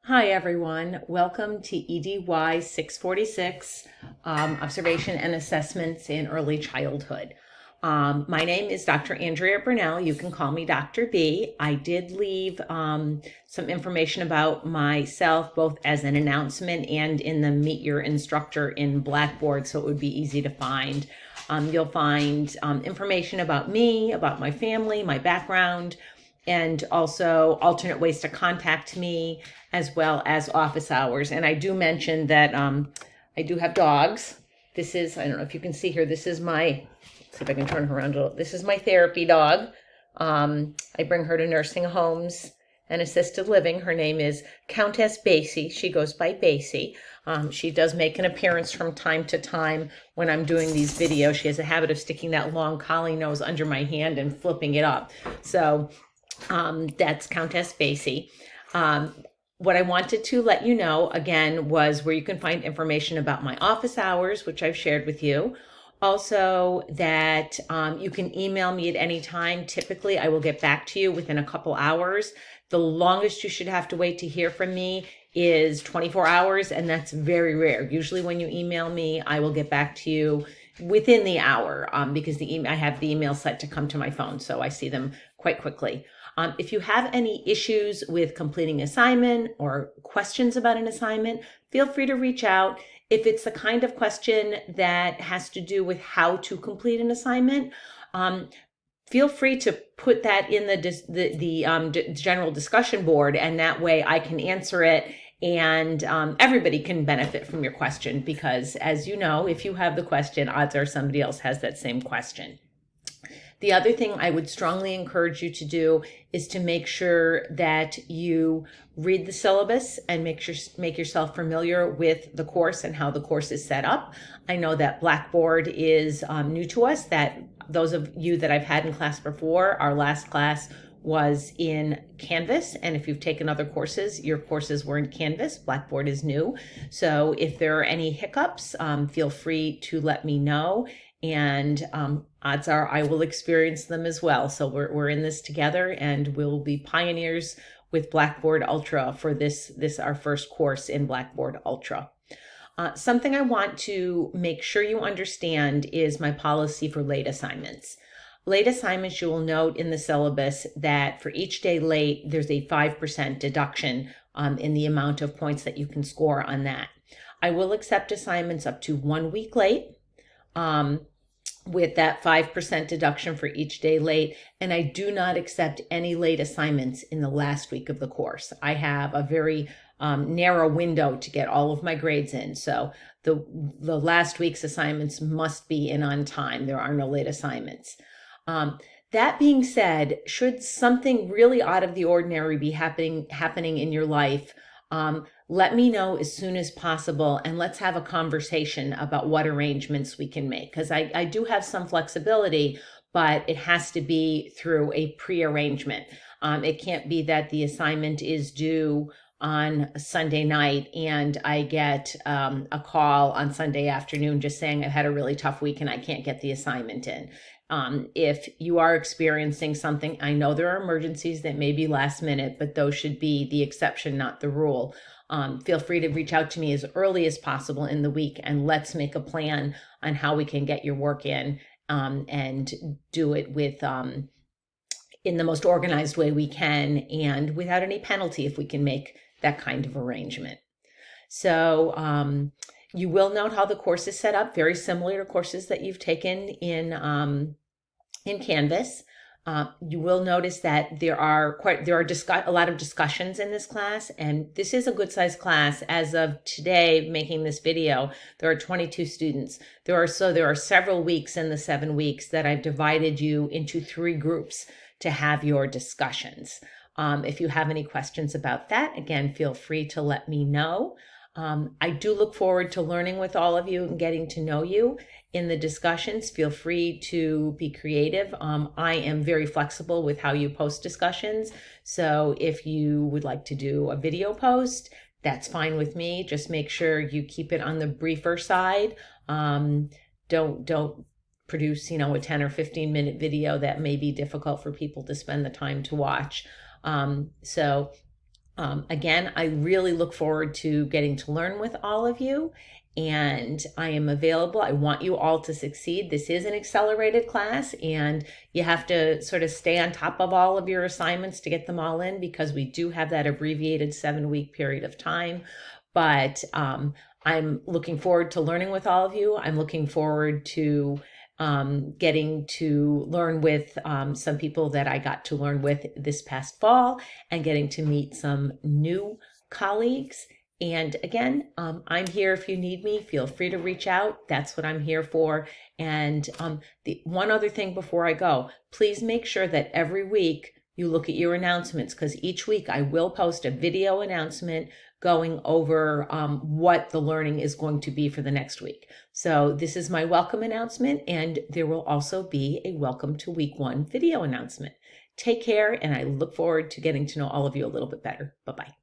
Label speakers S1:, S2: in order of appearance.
S1: Hi everyone, welcome to EDY646, Observation and Assessments in Early Childhood. My name is Dr. Andrea Burnell. You can call me Dr. B. I did leave some information about myself, both as an announcement and in the Meet Your Instructor in Blackboard, so it would be easy to find. You'll find information about me, about my family, my background, and also alternate ways to contact me, as well as office hours. And I do mention that I do have dogs. This is, I don't know if you can see here, this is my, let's see if I can turn her around a little. This is my therapy dog. I bring her to nursing homes and assisted living. Her name is Countess Basie. She goes by Basie. She does make an appearance from time to time when I'm doing these videos. She has a habit of sticking that long collie nose under my hand and flipping it up. So that's Countess Basie. What I wanted to let you know, again, was where you can find information about my office hours, which I've shared with you. Also, that you can email me at any time. Typically, I will get back to you within a couple hours. The longest you should have to wait to hear from me is 24 hours, and that's very rare. Usually when you email me, I will get back to you within the hour because I have the email set to come to my phone, so I see them quite quickly. If you have any issues with completing assignment or questions about an assignment, feel free to reach out. If it's the kind of question that has to do with how to complete an assignment, feel free to put that in the general discussion board, and that way I can answer it, and everybody can benefit from your question, because as you know, if you have the question, odds are somebody else has that same question. The other thing I would strongly encourage you to do is to make sure that you read the syllabus and make yourself familiar with the course and how the course is set up. I know that Blackboard is new to us, that those of you that I've had in class before, our last class was in Canvas, and if you've taken other courses, your courses were in Canvas. Blackboard is new. So if there are any hiccups, feel free to let me know, and odds are I will experience them as well. So we're in this together, and we'll be pioneers with Blackboard Ultra for this our first course in Blackboard Ultra. Something I want to make sure you understand is my policy for late assignments. Late assignments, you will note in the syllabus that for each day late, there's a 5% deduction in the amount of points that you can score on that. I will accept assignments up to 1 week late with that 5% deduction for each day late, and I do not accept any late assignments in the last week of the course. I have a very narrow window to get all of my grades in, so the last week's assignments must be in on time. There are no late assignments. That being said, should something really out of the ordinary be happening in your life, let me know as soon as possible, and let's have a conversation about what arrangements we can make, because I do have some flexibility, but it has to be through a pre-arrangement. It can't be that the assignment is due on Sunday night and I get a call on Sunday afternoon just saying I've had a really tough week and I can't get the assignment in. If you are experiencing something, I know there are emergencies that may be last minute, but those should be the exception, not the rule. Feel free to reach out to me as early as possible in the week, and let's make a plan on how we can get your work in and do it with in the most organized way we can, and without any penalty if we can make that kind of arrangement. So you will note how the course is set up, very similar to courses that you've taken in Canvas. You will notice that there are a lot of discussions in this class, and this is a good sized class. As of today, making this video, there are 22 students. There are several weeks in the 7 weeks that I've divided you into 3 groups to have your discussions. If you have any questions about that, again, feel free to let me know. I do look forward to learning with all of you and getting to know you in the discussions. Feel free to be creative. I am very flexible with how you post discussions. So if you would like to do a video post, that's fine with me. Just make sure you keep it on the briefer side. Don't produce, a 10 or 15 minute video that may be difficult for people to spend the time to watch. So Again, I really look forward to getting to learn with all of you, and I am available. I want you all to succeed. This is an accelerated class, and you have to sort of stay on top of all of your assignments to get them all in, because we do have that abbreviated 7-week period of time. But I'm looking forward to learning with all of you. I'm looking forward to getting to learn with some people that I got to learn with this past fall, and getting to meet some new colleagues. And again, I'm here if you need me. Feel free to reach out. That's what I'm here for. And the one other thing before I go, please make sure that every week you look at your announcements, because each week I will post a video announcement going over what the learning is going to be for the next week. So this is my welcome announcement, and there will also be a welcome to week 1 video announcement. Take care, and I look forward to getting to know all of you a little bit better. Bye-bye.